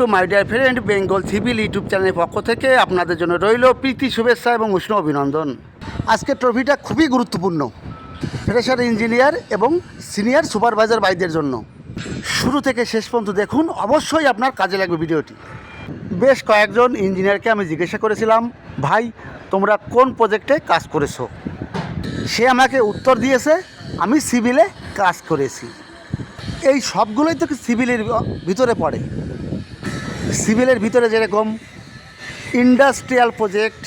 To my dear friend Bengal civil YouTube চ্যানেলের পক্ষ থেকে আপনাদের জন্য রইল প্রীতি শুভেচ্ছা এবং উষ্ণ অভিনন্দন। আজকের ট্রফিটা খুবই গুরুত্বপূর্ণ ফ্রেশার ইঞ্জিনিয়ার এবং সিনিয়র সুপারভাইজার ভাইদের জন্য। শুরু থেকে শেষ পর্যন্ত দেখুন, অবশ্যই আপনার কাজে লাগবে ভিডিওটি। বেশ কয়েকজন ইঞ্জিনিয়ারকে আমি জিজ্ঞাসা করেছিলাম, ভাই তোমরা কোন প্রজেক্টে কাজ করেছো? সে আমাকে উত্তর দিয়েছে, আমি সিভিলে কাজ করেছি। এই সবগুলোই তো সিভিলের ভিতরে পড়ে। সিভিলের ভিতরে যেরকম ইন্ডাস্ট্রিয়াল প্রজেক্ট,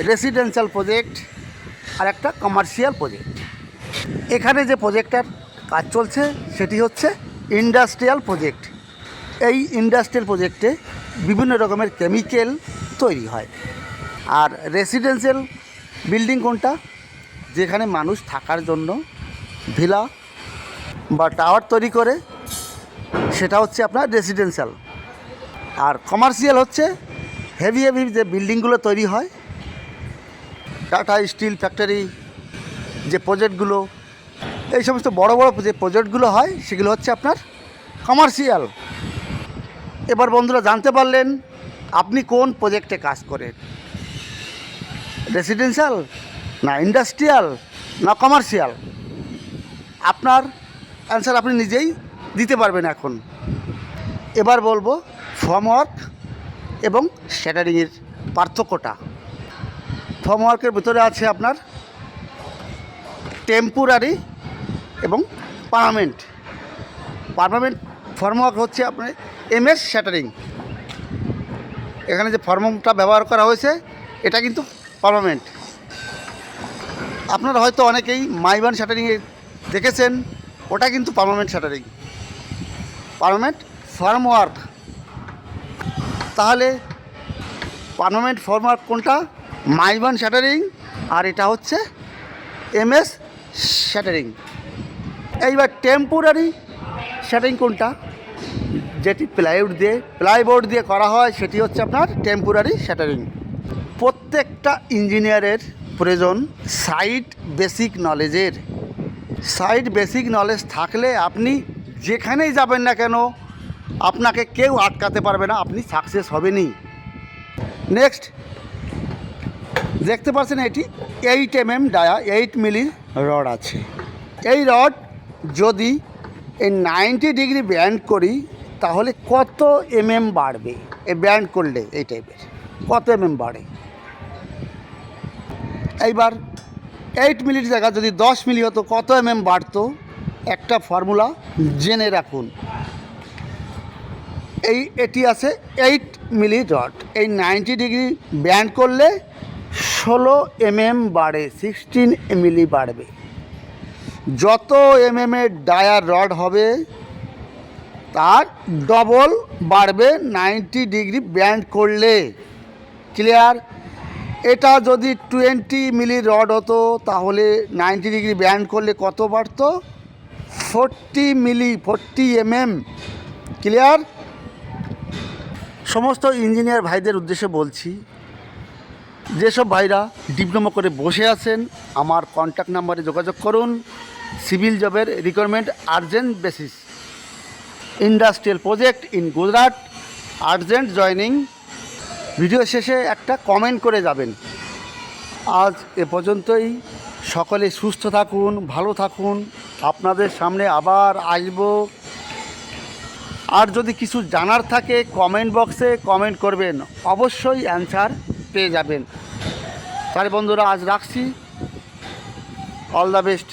রেসিডেন্সিয়াল প্রজেক্ট আর একটা কমার্শিয়াল প্রজেক্ট। এখানে যে প্রজেক্টটার কাজ চলছে সেটি হচ্ছে ইন্ডাস্ট্রিয়াল প্রজেক্ট। এই ইন্ডাস্ট্রিয়াল প্রজেক্টে বিভিন্ন রকমের কেমিক্যাল তৈরি হয়। আর রেসিডেন্সিয়াল বিল্ডিং কোনটা? যেখানে মানুষ থাকার জন্য ভিলা বা টাওয়ার তৈরি করে, সেটা হচ্ছে আপনার রেসিডেন্সিয়াল। আর কমার্শিয়াল হচ্ছে হেভি যে বিল্ডিংগুলো তৈরি হয়, টাটা স্টিল ফ্যাক্টরি যে প্রজেক্টগুলো, এই সমস্ত বড় বড় যে প্রজেক্টগুলো হয় সেগুলো হচ্ছে আপনার কমার্শিয়াল। এবার বন্ধুরা জানতে পারলেন আপনি কোন প্রজেক্টে কাজ করেন, রেসিডেন্সিয়াল না ইন্ডাস্ট্রিয়াল না কমার্শিয়াল? আপনার অ্যান্সার আপনি নিজেই দিতে পারবেন এখন। এবার বলবো ফর্মওয়ার্ক এবং শ্যাটারিংয়ের পার্থক্যটা। ফর্মওয়ার্কের ভিতরে আছে আপনার টেম্পোরারি এবং পার্মানেন্ট। পার্মানেন্ট ফর্মওয়ার্ক হচ্ছে আপনার এমএস শ্যাটারিং। এখানে যে ফর্মটা ব্যবহার করা হয়েছে এটা কিন্তু পার্মানেন্ট। আপনারা হয়তো অনেকেই মাইবান শ্যাটারিংয়ে দেখেছেন, ওটা কিন্তু পার্মানেন্ট শ্যাটারিং, পার্মানেন্ট ফর্মওয়ার্ক। তাহলে পার্মানেন্ট ফর্মওয়ার্ক কোনটা? মাইবান শ্যাটারিং, আর এটা হচ্ছে এমএস শ্যাটারিং। এইবার টেম্পোরারি শ্যাটারিং কোনটা? যেটি প্লাইবোর্ড দিয়ে করা হয় সেটি হচ্ছে আপনার টেম্পোরারি শ্যাটারিং। প্রত্যেকটা ইঞ্জিনিয়ারের প্রয়োজন সাইট বেসিক নলেজের। সাইট বেসিক নলেজ থাকলে আপনি যেখানেই যাবেন না কেন আপনাকে কেউ আটকাতে পারবে না, আপনি সাকসেস হবেনই। নেক্সট দেখতে পাচ্ছেন এটি 8 mm ডায়া 8 মিলি রড আছে। এই রড যদি এই 90 ডিগ্রি ব্যান্ড করি তাহলে কত বাড়বে? এই ব্যান্ড করলে এই টাইপের কত বাড়ে? এইবার 8 মিলির জায়গা যদি 10 মিলি হতো কত বাড়তো? একটা ফর্মুলা জেনে রাখুন। এটি আছে 8 মিলি রড, এই 90 ডিগ্রি ব্যান্ড করলে 16 বাড়ে, 16 মিলি বাড়বে। যত এর ডায়ার রড হবে তার ডবল বাড়বে 90 ডিগ্রি ব্যান্ড করলে। ক্লিয়ার? এটা যদি 20 মিলি রড হতো তাহলে 90 ডিগ্রি ব্যান্ড করলে কত বাড়তো? 40 মিলি, 40 ক্লিয়ার? সমস্ত ইঞ্জিনিয়ার ভাইদের উদ্দেশ্যে বলছি, যেসব ভাইরা ডিপ্লোমা করে বসে আছেন আমার কন্ট্যাক্ট নাম্বারে যোগাযোগ করুন। সিভিল জবের requirement urgent basis, industrial project in Gujarat, urgent joining. Video শেষে একটা কমেন্ট করে যাবেন। আজ এ পর্যন্তই। সকলে সুস্থ থাকুন, ভালো থাকুন। আপনাদের সামনে আবার আসব। আর যদি কিছু জানার থাকে কমেন্ট বক্সে কমেন্ট করবেন, অবশ্যই অ্যান্সার পেয়ে যাবেন। তাহলে বন্ধুরা আজ রাখছি। All the best.